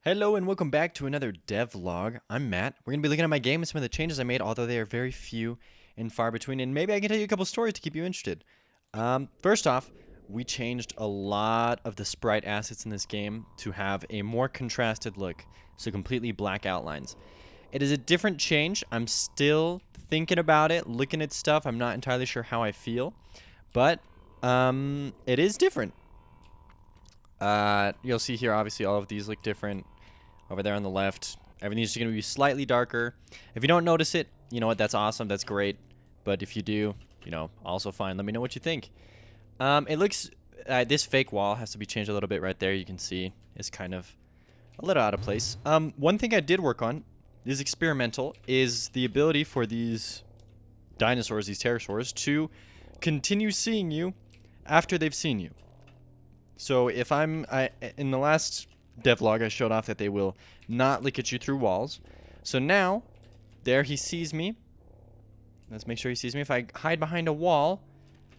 Hello and welcome back to another devlog. I'm Matt. We're going to be looking at my game and some of the changes I made, although they are very few and far between, and maybe I can tell you a couple stories to keep you interested. First off, we changed a lot of the sprite assets in this game to have a more contrasted look, so completely black outlines. It is a different change. I'm still thinking about it, looking at stuff. I'm not entirely sure how I feel, but it is different. You'll see here, obviously, all of these look different. Over there on the left, everything's just going to be slightly darker. If you don't notice it, you know what, that's awesome, that's great. But if you do, you know, also fine. Let me know what you think. It looks, this fake wall has to be changed a little bit right there. You can see it's kind of a little out of place. One thing I did work on, is experimental, is the ability for these dinosaurs, these pterosaurs, to continue seeing you after they've seen you. So if in the last devlog I showed off that they will not look at you through walls. So now, there he sees me. Let's make sure he sees me. If I hide behind a wall,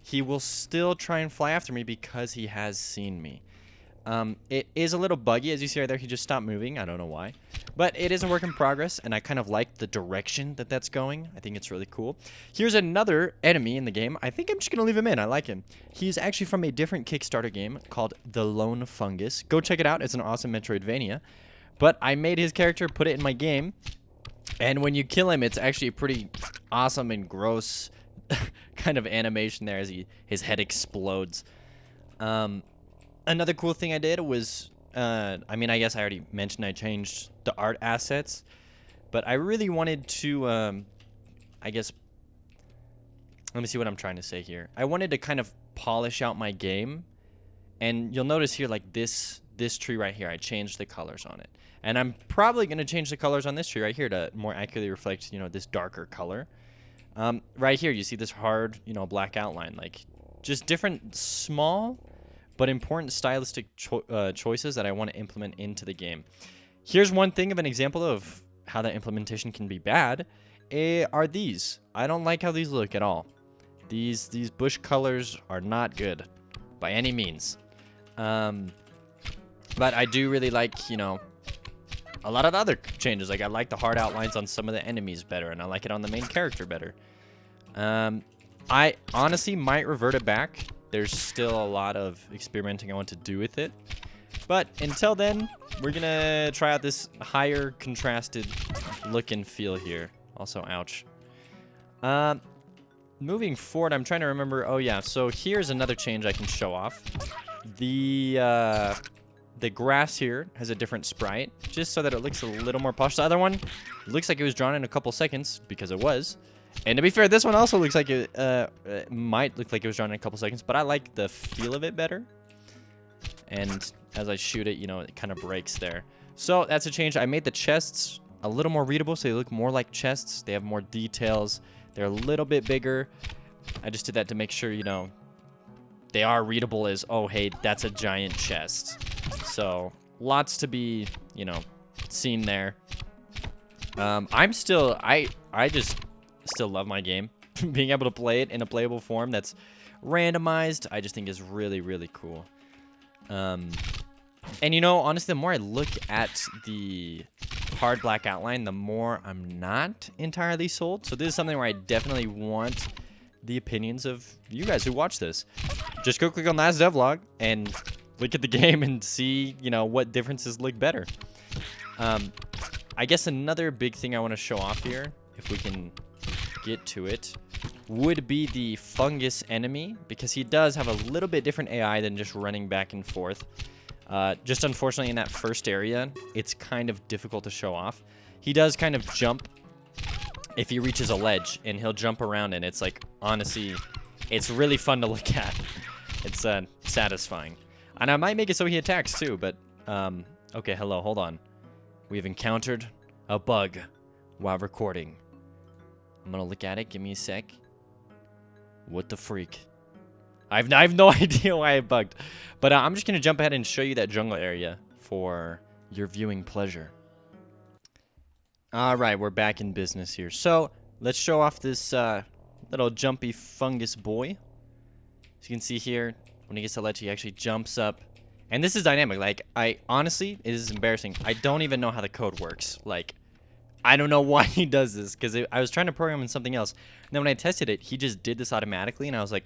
he will still try and fly after me because he has seen me. It is a little buggy. As you see right there, he just stopped moving. I don't know why. But it is a work in progress, and I kind of like the direction that that's going. I think it's really cool. Here's another enemy in the game. I think I'm just going to leave him in. I like him. He's actually from a different Kickstarter game called the Lone Fungus. Go check it out. It's an awesome Metroidvania. But I made his character, put it in my game, and when you kill him, it's actually a pretty awesome and gross kind of animation there as his head explodes. Another cool thing I did was, I mean, I guess I already mentioned I changed the art assets, but I really wanted to, I guess, let me see what I'm trying to say here. I wanted to kind of polish out my game, and you'll notice here, like this tree right here, I changed the colors on it. And I'm probably going to change the colors on this tree right here to more accurately reflect, you know, this darker color. Right here, you see this hard, you know, black outline, like just different small but important stylistic choices that I want to implement into the game. Here's one thing of an example of how that implementation can be bad, are these. I don't like how these look at all. These bush colors are not good by any means. But I do really like, you know, a lot of the other changes. Like I like the hard outlines on some of the enemies better, and I like it on the main character better. I honestly might revert it back. There's still a lot of experimenting I want to do with it. But until then, we're going to try out this higher contrasted look and feel here. Also, ouch. Moving forward, I'm trying to remember. Oh, yeah. So here's another change I can show off. The grass here has a different sprite, just so that it looks a little more polished. The other one looks like it was drawn in a couple seconds, because it was. And to be fair, this one also looks like it might look like it was drawn in a couple seconds, but I like the feel of it better. And as I shoot it, you know, it kind of breaks there. So that's a change. I made the chests a little more readable, so they look more like chests. They have more details. They're a little bit bigger. I just did that to make sure, you know, they are readable as, oh, hey, that's a giant chest. So lots to be, you know, seen there. I'm still, I just still love my game. Being able to play it in a playable form that's randomized, I just think is really, really cool. And you know, honestly, the more I look at the hard black outline, the more I'm not entirely sold. So this is something where I definitely want the opinions of you guys who watch this. Just go click on last devlog and look at the game and see, you know, what differences look better. I guess another big thing I want to show off here, if we can get to it, would be the Fungus Enemy, because he does have a little bit different AI than just running back and forth. Just unfortunately in that first area, it's kind of difficult to show off. He does kind of jump if he reaches a ledge, and he'll jump around, and it's like, honestly, it's really fun to look at. It's satisfying. And I might make it so he attacks too, but okay, hello, hold on. We've encountered a bug while recording. I'm gonna look at it. Give me a sec. What the freak? I have no idea why it bugged. But I'm just gonna jump ahead and show you that jungle area for your viewing pleasure. Alright, we're back in business here. So, let's show off this little jumpy fungus boy. As you can see here, when he gets to ledge, he actually jumps up And this is dynamic. Like, I honestly, it is embarrassing. I don't even know how the code works. Like, I don't know why he does this, because I was trying to program in something else. And then when I tested it, he just did this automatically, and I was like,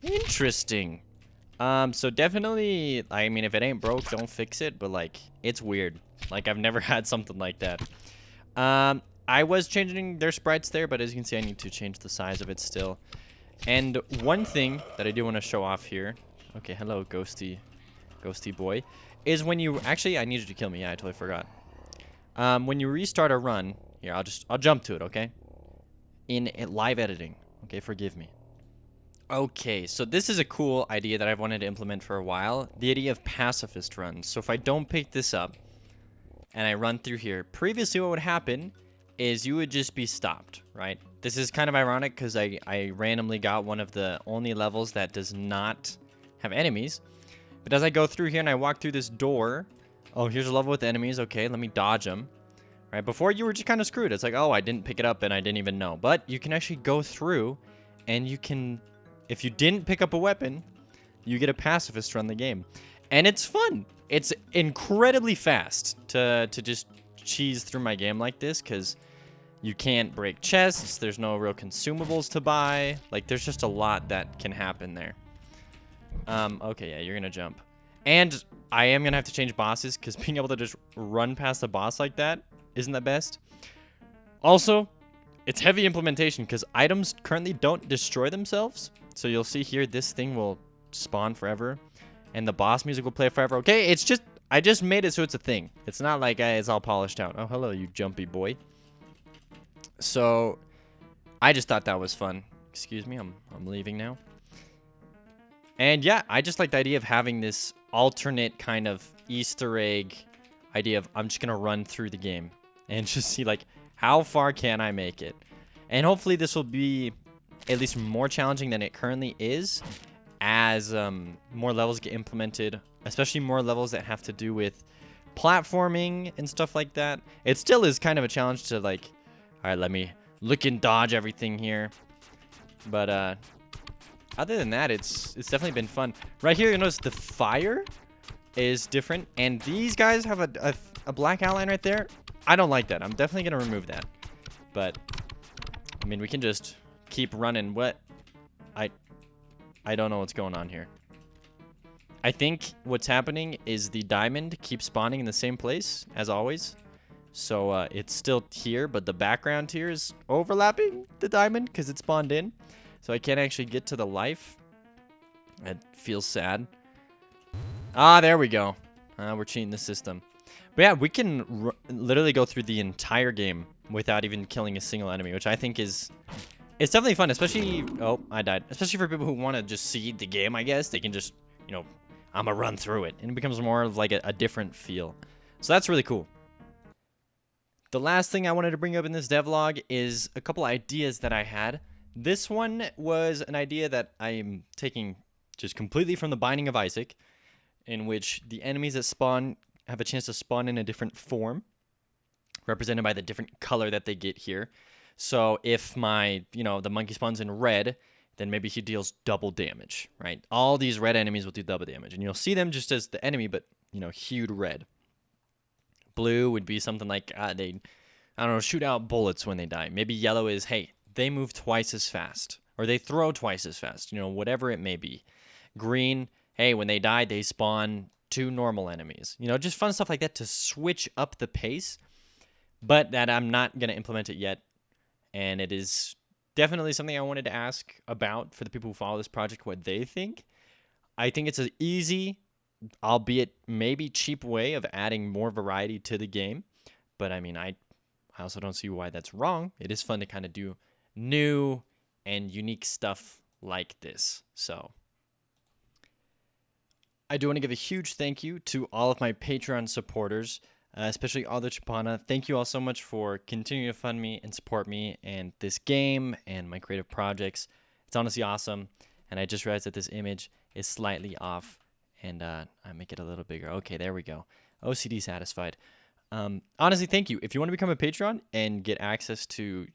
interesting. So definitely, I mean, if it ain't broke, don't fix it, but like, it's weird. Like, I've never had something like that. I was changing their sprites there, but as you can see, I need to change the size of it still. And one thing that I do want to show off here, okay, hello, ghosty boy, is when you, actually, I need you to kill me, yeah, I totally forgot. When you restart a run, here, I'll jump to it, okay? In live editing, okay, forgive me. Okay, so this is a cool idea that I've wanted to implement for a while, the idea of pacifist runs. So if I don't pick this up, and I run through here, previously what would happen is you would just be stopped, right? This is kind of ironic because I randomly got one of the only levels that does not have enemies. But as I go through here and I walk through this door, oh, here's a level with enemies. Okay, let me dodge them. Right, before you were just kind of screwed. It's like, oh, I didn't pick it up and I didn't even know. But you can actually go through and you can, if you didn't pick up a weapon, you get a pacifist run the game. And it's fun. It's incredibly fast to just cheese through my game like this because you can't break chests. There's no real consumables to buy. Like, there's just a lot that can happen there. Okay, yeah, you're going to jump. And I am going to have to change bosses because being able to just run past a boss like that isn't the best. Also, it's heavy implementation because items currently don't destroy themselves. So you'll see here, this thing will spawn forever. And the boss music will play forever. Okay, it's just, I just made it so it's a thing. It's not like it's all polished out. Oh, hello, you jumpy boy. So, I just thought that was fun. Excuse me, I'm leaving now. And yeah, I just like the idea of having this alternate kind of Easter egg idea of I'm just going to run through the game. And just see, like, how far can I make it? And hopefully this will be at least more challenging than it currently is. As more levels get implemented, especially more levels that have to do with platforming and stuff like that. It still is kind of a challenge to, like, all right, let me look and dodge everything here. But other than that, it's definitely been fun. Right here, you notice the fire is different, and these guys have a black outline right there. I don't like that. I'm definitely gonna remove that. But I mean, we can just keep running. What? I don't know what's going on here. I think what's happening is the diamond keeps spawning in the same place as always. So it's still here, but the background here is overlapping the diamond because it spawned in. So I can't actually get to the life. It feels sad. Ah, there we go. We're cheating the system. But yeah, we can literally go through the entire game without even killing a single enemy, which I think is... It's definitely fun, especially... Oh, I died. Especially for people who want to just see the game, I guess. They can just, you know, I'm going to run through it. And it becomes more of like a different feel. So that's really cool. The last thing I wanted to bring up in this devlog is a couple ideas that I had. This one was an idea that I am taking just completely from the Binding of Isaac, in which the enemies that spawn have a chance to spawn in a different form, represented by the different color that they get here. So if the monkey spawns in red, then maybe he deals double damage, right? All these red enemies will do double damage, and you'll see them just as the enemy, but, hued red. Blue would be something like they, I don't know, shoot out bullets when they die. Maybe yellow is, hey, they move twice as fast, or they throw twice as fast, whatever it may be. Green, hey, when they die, they spawn 2 normal enemies. Just fun stuff like that to switch up the pace, but that I'm not going to implement it yet. And it is definitely something I wanted to ask about for the people who follow this project, what they think. I think it's an easy, albeit maybe cheap way of adding more variety to the game. But I mean, I also don't see why that's wrong. It is fun to kind of do new and unique stuff like this. So I do want to give a huge thank you to all of my Patreon supporters, especially all the Chapana. Thank you all so much for continuing to fund me and support me and this game and my creative projects. It's honestly awesome. And I just realized that this image is slightly off, and I make it a little bigger. Okay, there we go. OCD satisfied. Honestly, thank you. If you want to become a Patreon and get access to,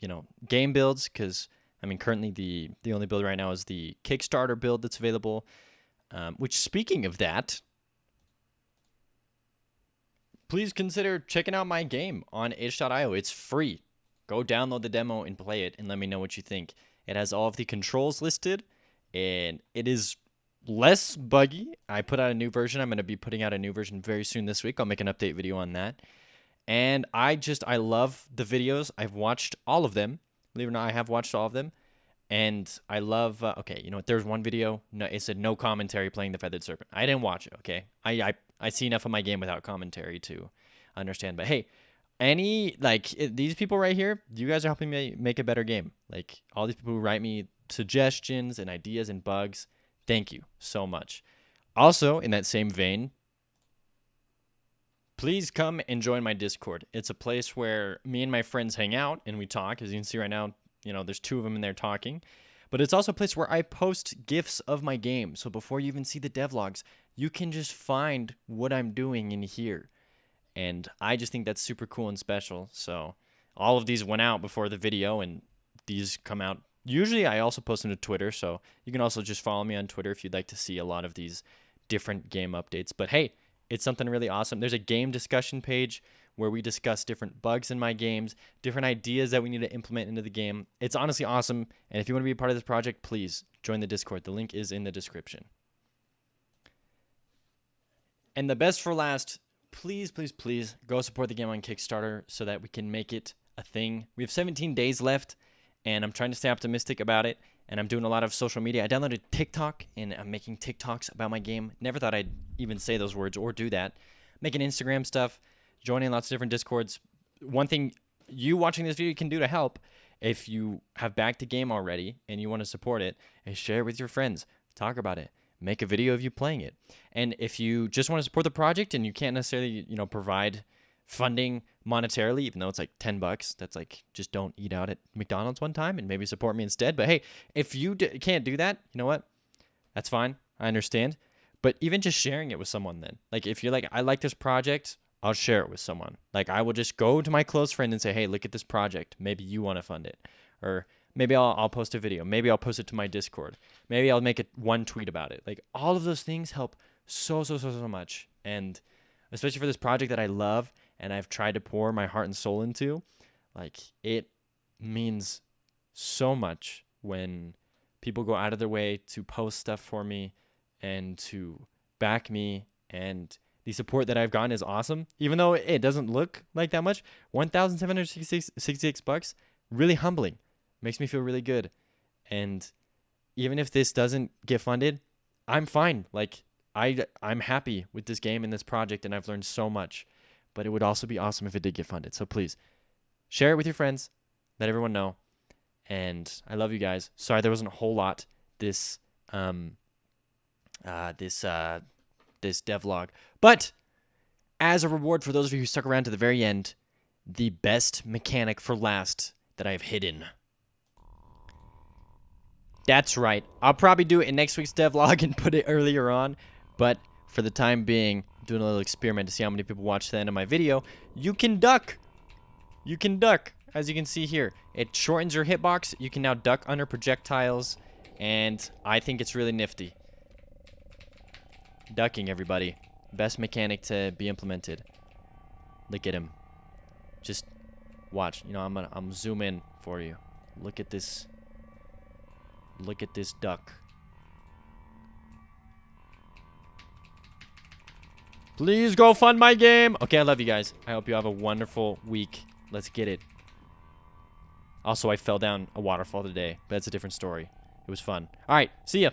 game builds, because, I mean, currently the only build right now is the Kickstarter build that's available, which, speaking of that, please consider checking out my game on itch.io. It's free. Go download the demo and play it and let me know what you think. It has all of the controls listed, and it is less buggy. I put out a new version. I'm going to be putting out a new version very soon this week. I'll make an update video on that. And I love the videos. I've watched all of them. Believe it or not, I have watched all of them. And I love, okay, you know what? There's one video, no, it said no commentary playing the Feathered Serpent. I didn't watch it, okay? I see enough of my game without commentary to understand. But hey, these people right here, you guys are helping me make a better game. Like, all these people who write me suggestions and ideas and bugs, thank you so much. Also, in that same vein, please come and join my Discord. It's a place where me and my friends hang out and we talk. As you can see right now, you know, there's 2 of them in there talking. But it's also a place where I post GIFs of my game. So before you even see the devlogs, you can just find what I'm doing in here. And I just think that's super cool and special. So all of these went out before the video, and these come out. Usually I also post them to Twitter, so you can also just follow me on Twitter if you'd like to see a lot of these different game updates. But hey, it's something really awesome. There's a game discussion page where we discuss different bugs in my games, different ideas that we need to implement into the game. It's honestly awesome. And if you want to be a part of this project, please join the Discord. The link is in the description. And the best for last, please, please, please go support the game on Kickstarter so that we can make it a thing. We have 17 days left, and I'm trying to stay optimistic about it. And I'm doing a lot of social media. I downloaded TikTok, and I'm making TikToks about my game. Never thought I'd even say those words or do that. Making Instagram stuff, joining lots of different Discords. One thing you watching this video can do to help, if you have backed the game already and you want to support it, is share it with your friends. Talk about it. Make a video of you playing it. And if you just want to support the project and you can't necessarily, you know, provide funding monetarily, even though it's like $10, that's like, just don't eat out at McDonald's one time and maybe support me instead. But hey, if you can't do that, you know what? That's fine. I understand. But even just sharing it with someone then. Like, if you're like, I like this project, I'll share it with someone. Like, I will just go to my close friend and say, hey, look at this project. Maybe you want to fund it. Or maybe I'll post a video. Maybe I'll post it to my Discord. Maybe I'll make one tweet about it. Like, all of those things help so much. And especially for this project that I love and I've tried to pour my heart and soul into, like, it means so much when people go out of their way to post stuff for me and to back me, and the support that I've gotten is awesome. Even though it doesn't look like that much, $1,766, really humbling. Makes me feel really good. And even if this doesn't get funded, I'm fine. Like, I'm happy with this game and this project, and I've learned so much. But it would also be awesome if it did get funded. So please, share it with your friends. Let everyone know. And I love you guys. Sorry there wasn't a whole lot this devlog. But as a reward for those of you who stuck around to the very end, the best mechanic for last that I've hidden. That's right. I'll probably do it in next week's devlog and put it earlier on. But for the time being, doing a little experiment to see how many people watch the end of my video. You can duck. You can duck, as you can see here. It shortens your hitbox. You can now duck under projectiles, and I think it's really nifty. Ducking, everybody. Best mechanic to be implemented. Look at him. Just watch. You know, I'm zoom in for you. Look at this. Look at this duck. Please go fund my game. Okay, I love you guys. I hope you have a wonderful week. Let's get it. Also, I fell down a waterfall today, but that's a different story. It was fun. All right, see ya.